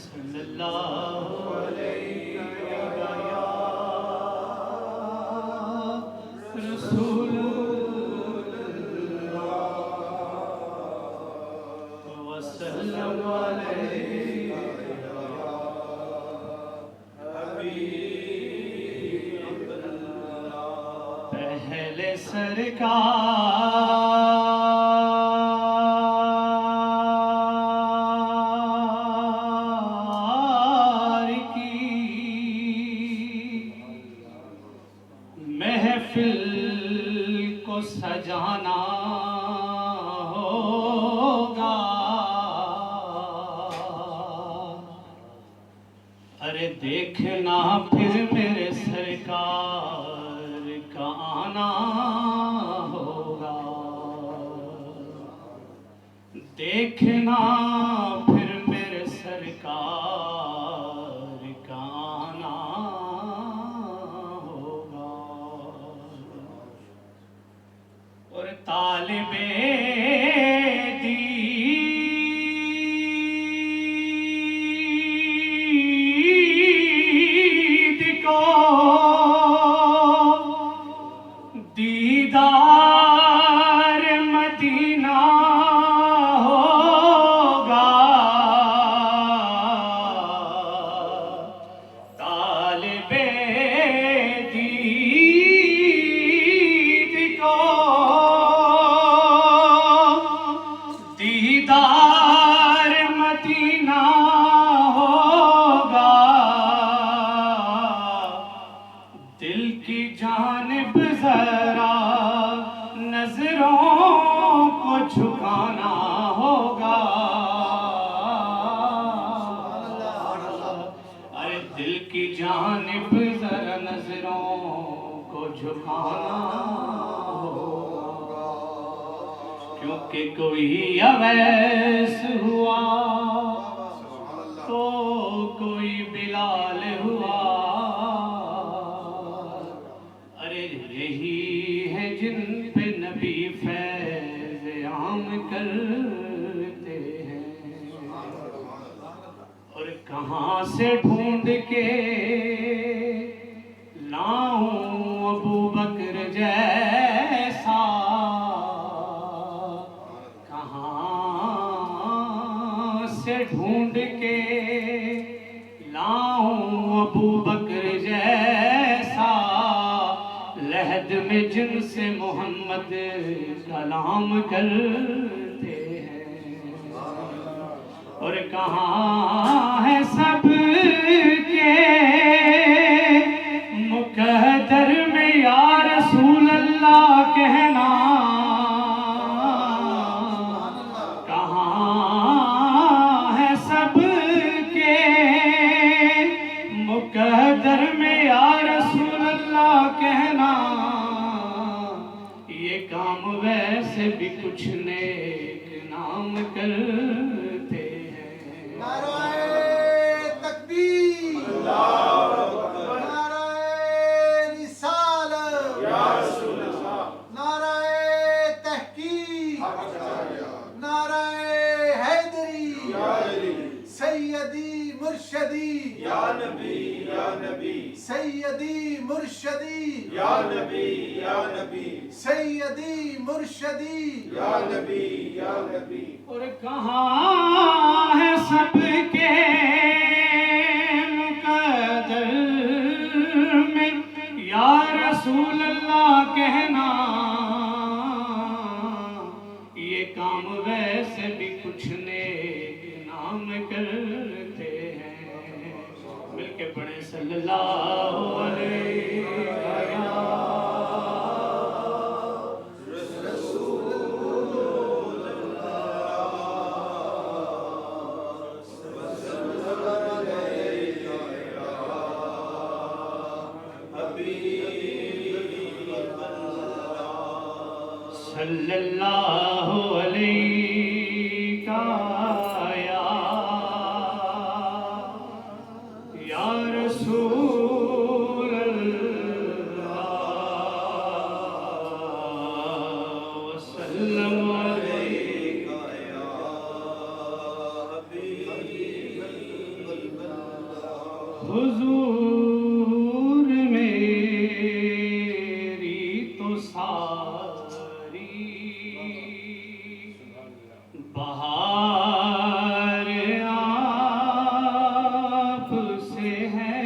صلی اللہ علیہ رسول اللہ وسلم علیہ حبیب اللہ پہلے سرکار کی محفل کو سجانا ہوگا ارے دیکھنا پھر میرے سرکار کا آنا ہوگا دیکھنا پھر میرے سرکار کا آنا ہوگا اور طالب دید کو دیدار مدینہ ہوگا طالب دید کو دیدار مدینہ ہوگا دل کی جانب ذرا نظروں کو جھکانا ہوگا ارے دل کی جانب ذرا نظروں کو جھکانا ہوگا کیونکہ کوئی اویس ہوا تو کوئی بلال ہوا ارے یہی ہے جن پہ نبی فیض عام کرتے ہیں اور کہاں سے ڈھونڈ کے لاؤں ابو بکر جیسا کہاں سے ڈھونڈ کے لاؤں ابو بکر جیسا لحد میں جن سے محمد کلام کرتے ہیں اور کہاں ہے سب کے مقدر میں یا رسول اللہ کہنا کہاں ہے سب کے مقدر میں یا رسول اللہ کہنا یہ کام ویسے بھی کچھ نیک نام کرتے ہیں نعرہ تکبیر نعرہ رسالت نعرہ تحقیق نعرہ حیدری سیدی مرشدی یا نبی یا نبی سیدی مرشدی یا نبی یا نبی سیدی مرشدی یا نبی یا نبی اور کہاں ہے سب کے مقدر میں یا رسول اللہ کہنا یہ کام ویسے بھی کچھ نیک نام کرتے ہیں مل کے پڑھیں صلی اللہ علیہ صلی اللہ علیہ یا رسول حضور میری تو ساری بہار آپ سے ہے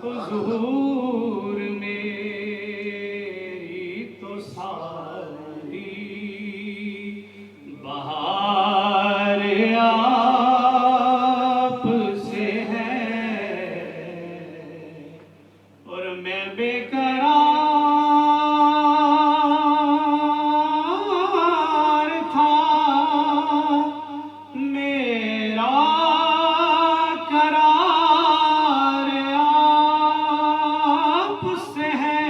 حضور میری تو ساری بہار آپ سے ہے اور میں بے قرار تھا میرا قرار آپ سے ہے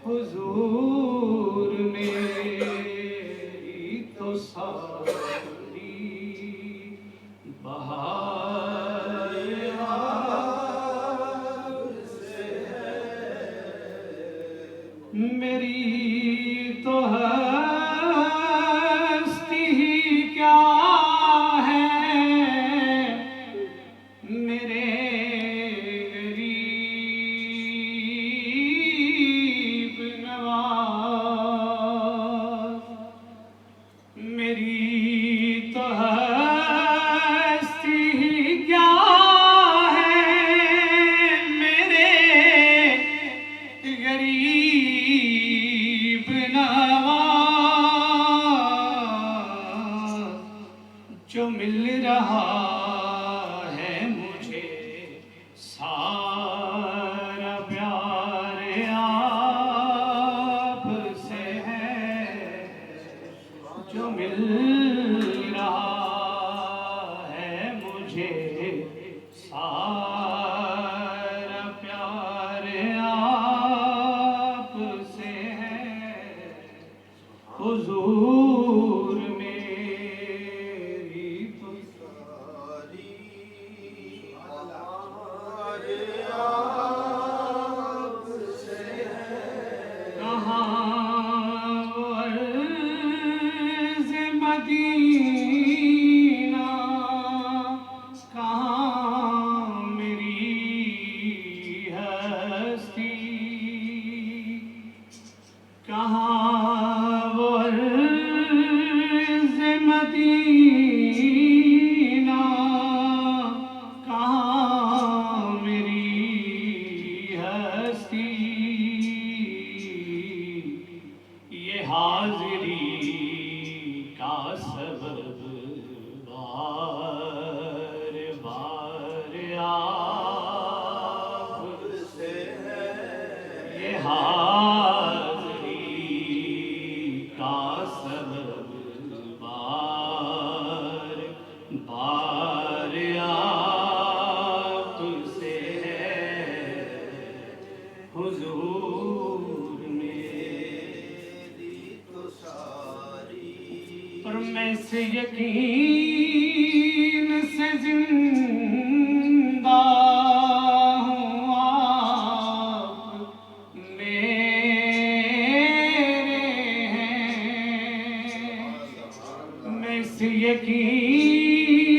حضور میری تو ساری بہار آپ سے ہے میری تو ہستی ہی کیا ہے میرے غریب نواز میری تو ہستی ہی کیا ہے میرے غریب نواز جو مل رہا ہے مجھے سارا پیار آپ سے ہے جو مل رہا ہے مجھے سارا پیار آپ سے ہے حضور میری تو ساری بہار آپ سے ہے کہاں وہ عرض مدینہ کہاں میری ہستی کہاں وہ عرض مدینہ کہاں میری ہستی یہ حاضری کا سبب بار بار آپ سے ہے یہ حاضری کا سبب بار بار آپ سے ہے حضور میری تو ساری اور میں سے یقین سے زندہ ہوں آپ میرے ہیں میں سے یقین